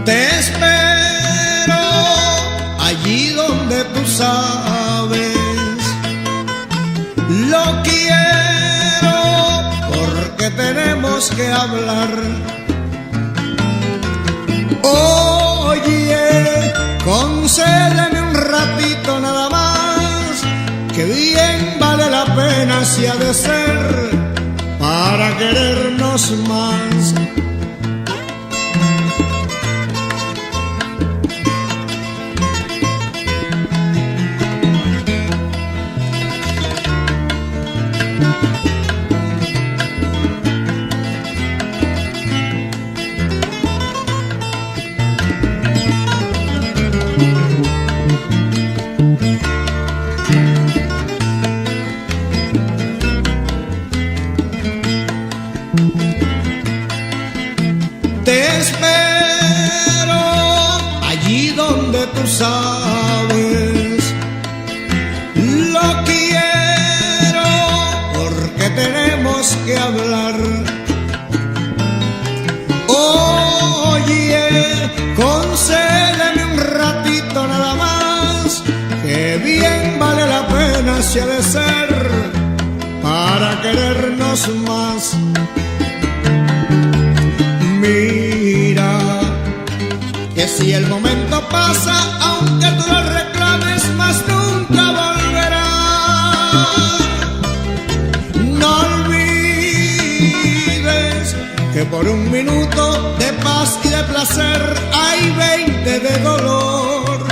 Te espero allí donde tú sabes. Lo quiero porque tenemos que hablar. Oye, concédeme un ratito nada más, que bien vale la pena si ha de ser para querernos más. Te espero allí donde tú sabes. Lo quiero porque tenemos que hablar. Oye, concédeme un ratito nada más, que bien vale la pena si ha de ser para querernos más. Mira, que si el momento pasa, aunque tú lo reclames, más nunca volverá. No olvides que por un minuto de paz y de placer hay 20 de dolor.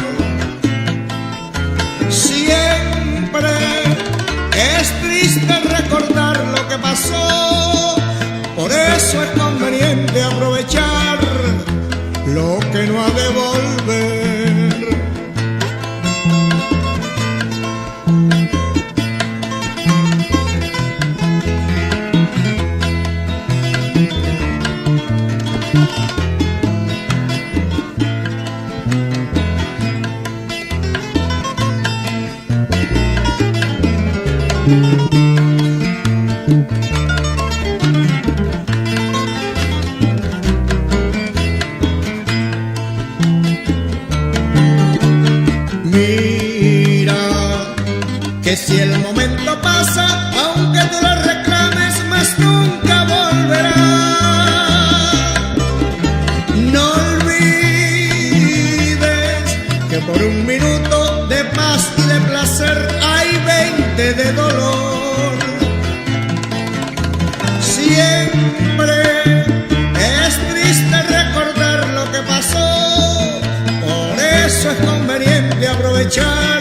Siempre es triste recordar lo que pasó, por eso es conveniente aprovechar lo que no ha de volver. Mira, que si el momento pasa, aunque tú lo reclames, más nunca volverá. No olvides que por un minuto de paz y de placer hay 20 de dolor. Siempre es triste recordar lo que pasó, por eso es conveniente aprovechar